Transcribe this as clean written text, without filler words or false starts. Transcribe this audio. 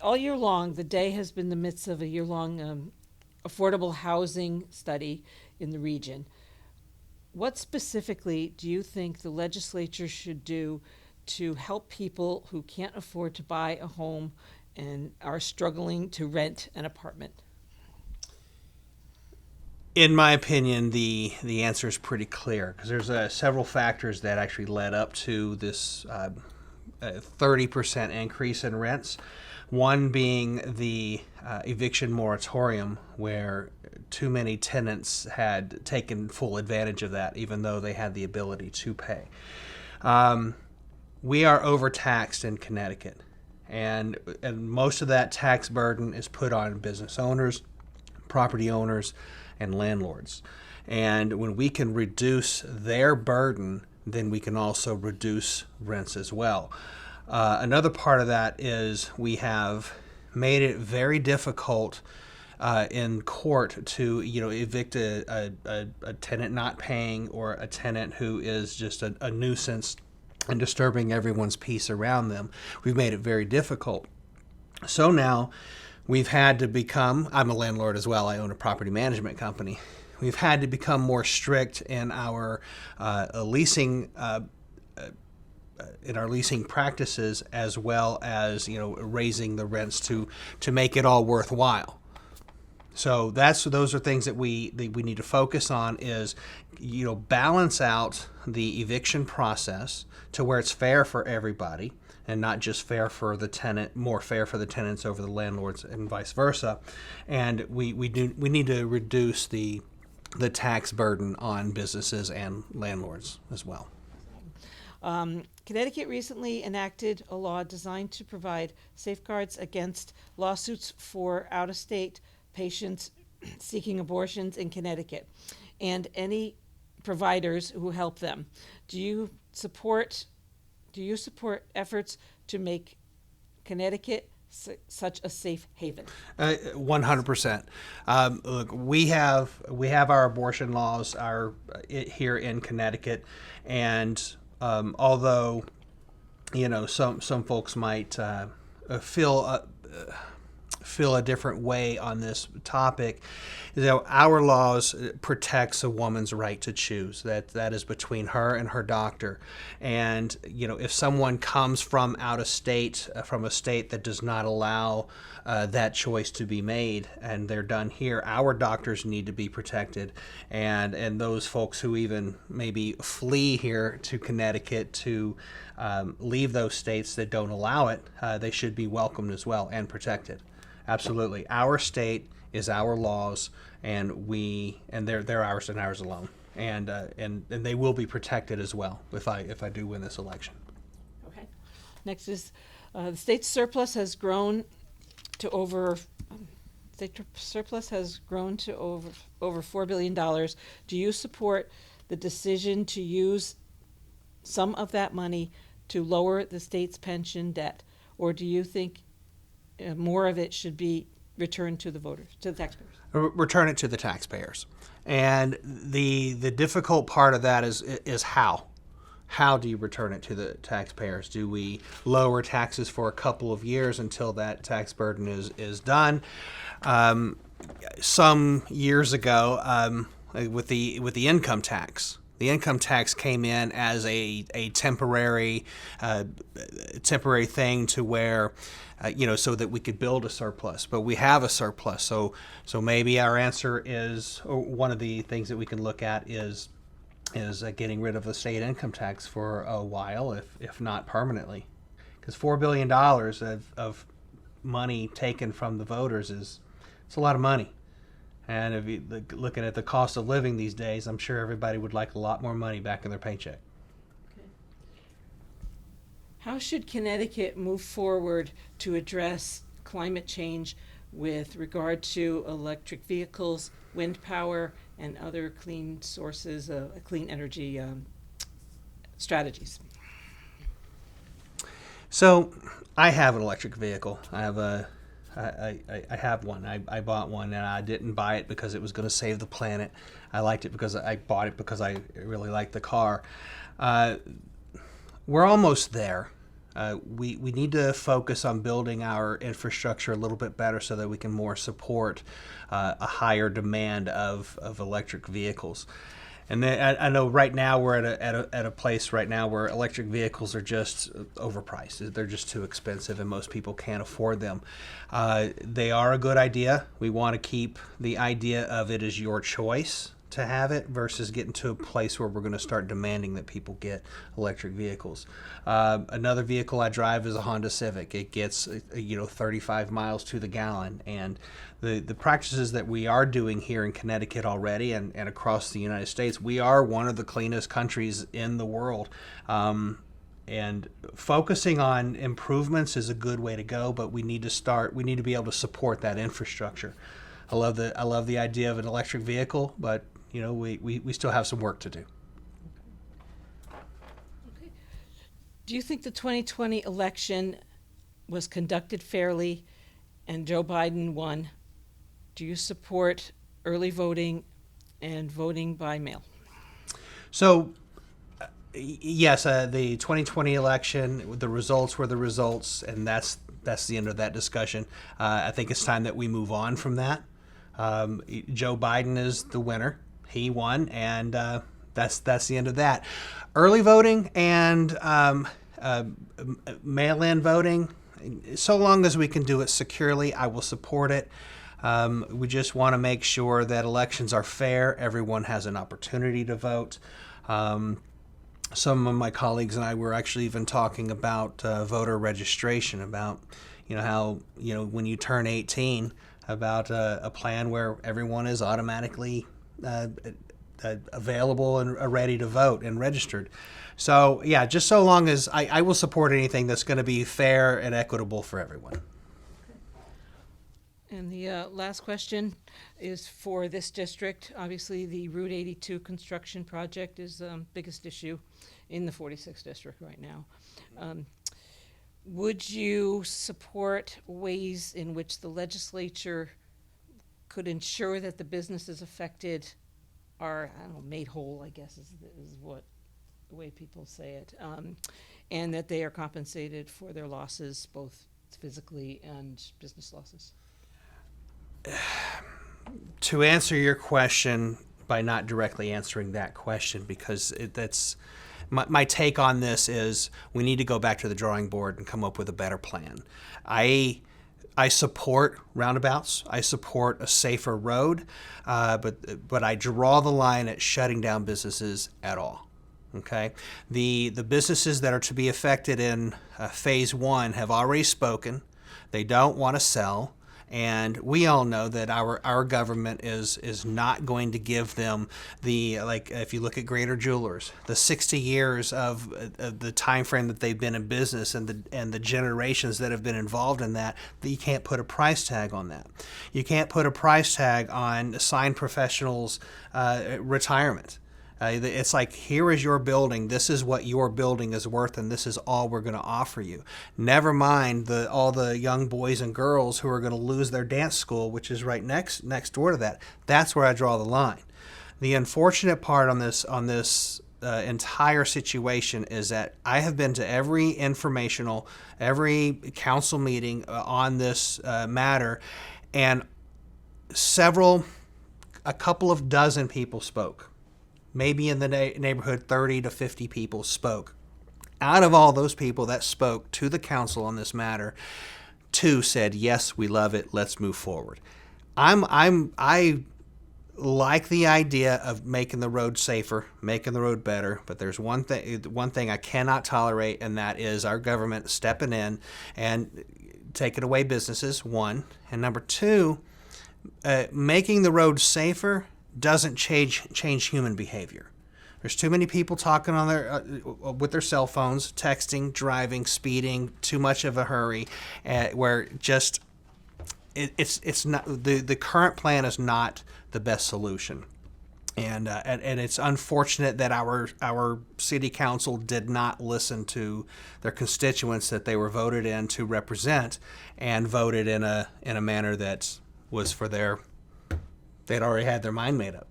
all year long, the day has been the midst of a year-long affordable housing study in the region. What specifically do you think the legislature should do to help people who can't afford to buy a home and are struggling to rent an apartment? In my opinion, the answer is pretty clear because there's several factors that actually led up to this 30% increase in rents. One being the eviction moratorium, where too many tenants had taken full advantage of that, even though they had the ability to pay. We are overtaxed in Connecticut, and most of that tax burden is put on business owners, property owners, and landlords. And when we can reduce their burden, then we can also reduce rents as well. Another part of that is we have made it very difficult in court to evict a tenant not paying, or a tenant who is just a nuisance and disturbing everyone's peace around them. We've made it very difficult. So now we've had to become, I'm a landlord as well, I own a property management company. We've had to become more strict in our leasing practices, as well as raising the rents to make it all worthwhile. So those are things that we need to focus on, is balance out the eviction process to where it's fair for everybody, and not just fair for the tenant, more fair for the tenants over the landlords, and vice versa. And we need to reduce the tax burden on businesses and landlords as well. Connecticut recently enacted a law designed to provide safeguards against lawsuits for out-of-state patients seeking abortions in Connecticut and any providers who help them. Do you support efforts to make Connecticut such a safe haven? 100%. Look, we have our abortion laws here in Connecticut, and although some folks might feel a different way on this topic, our laws protects a woman's right to choose. That is between her and her doctor. And if someone comes from out of state, from a state that does not allow that choice to be made, and they're done here, our doctors need to be protected. And those folks who even maybe flee here to Connecticut to leave those states that don't allow it, they should be welcomed as well and protected. Absolutely. Our state is our laws, and they're ours and ours alone. And they will be protected as well if I do win this election. Okay. Next is the state's surplus has grown to over $4 billion. Do you support the decision to use some of that money to lower the state's pension debt, or do you think more of it should be returned to the voters, to the taxpayers? Return it to the taxpayers. And the difficult part of that is how. How do you return it to the taxpayers? Do we lower taxes for a couple of years until that tax burden is done? Some years ago, with the income tax. The income tax came in as a temporary thing to where, so that we could build a surplus. But we have a surplus, so maybe our answer is, or one of the things that we can look at is getting rid of the state income tax for a while, if not permanently, because $4 billion of money taken from the voters it's a lot of money. And if you looking at the cost of living these days, I'm sure everybody would like a lot more money back in their paycheck. Okay. How should Connecticut move forward to address climate change with regard to electric vehicles, wind power, and other clean sources of clean energy strategies? So I have an electric vehicle. I have one. I bought one, and I didn't buy it because it was going to save the planet. I liked it because I bought it because I really liked the car. We're almost there. We need to focus on building our infrastructure a little bit better so that we can more support a higher demand of electric vehicles. And then I know right now we're at a place right now where electric vehicles are just overpriced. They're just too expensive, and most people can't afford them. They are a good idea. We want to keep the idea of it as your choice to have it versus getting to a place where we're going to start demanding that people get electric vehicles. Another vehicle I drive is a Honda Civic. It gets 35 miles to the gallon, and the practices that we are doing here in Connecticut already and across the United States, we are one of the cleanest countries in the world. And focusing on improvements is a good way to go, but we need to be able to support that infrastructure. I love the idea of an electric vehicle, but we still have some work to do. Okay. Do you think the 2020 election was conducted fairly and Joe Biden won? Do you support early voting and voting by mail? So, yes, the 2020 election, the results were the results, and that's the end of that discussion. I think it's time that we move on from that. Joe Biden is the winner. He won, and that's the end of that. Early voting and mail-in voting, so long as we can do it securely, I will support it. We just want to make sure that elections are fair. Everyone has an opportunity to vote. Some of my colleagues and I were actually even talking about voter registration, about how when you turn 18, about a plan where everyone is automatically available and ready to vote and registered. So yeah, just so long as I will support anything that's going to be fair and equitable for everyone. And the last question is for this district. Obviously, the Route 82 construction project is the biggest issue in the 46th district right now. Would you support ways in which the legislature could ensure that the businesses affected are, made whole, I guess is what the way people say it, and that they are compensated for their losses, both physically and business losses? To answer your question by not directly answering that question, because that's my take on this is we need to go back to the drawing board and come up with a better plan. I support roundabouts. I support a safer road, but I draw the line at shutting down businesses at all. Okay, the businesses that are to be affected in phase 1 have already spoken. They don't want to sell. And we all know that our government is not going to give them if you look at Greater Jewelers, the 60 years of the time frame that they've been in business and the generations that have been involved in that you can't put a price tag on that. You can't put a price tag on signed professionals' retirement. It's like, here is your building. This is what your building is worth, and this is all we're going to offer you. Never mind all the young boys and girls who are going to lose their dance school, which is right next door to that. That's where I draw the line. The unfortunate part on this entire situation is that I have been to every council meeting on this matter, and a couple of dozen people spoke. Maybe in the neighborhood 30 to 50 people spoke. Out of all those people that spoke to the council on this matter, 2 said, yes, we love it, let's move forward. I like the idea of making the road safer, making the road better, but there's one thing I cannot tolerate, and that is our government stepping in and taking away businesses, 1. And number 2, making the road safer doesn't change human behavior. There's too many people talking on with their cell phones, texting, driving, speeding, too much of a hurry, where just it's not the current plan is not the best solution. And it's unfortunate that our city council did not listen to their constituents that they were voted in to represent, and voted in a manner that was for they'd already had their mind made up.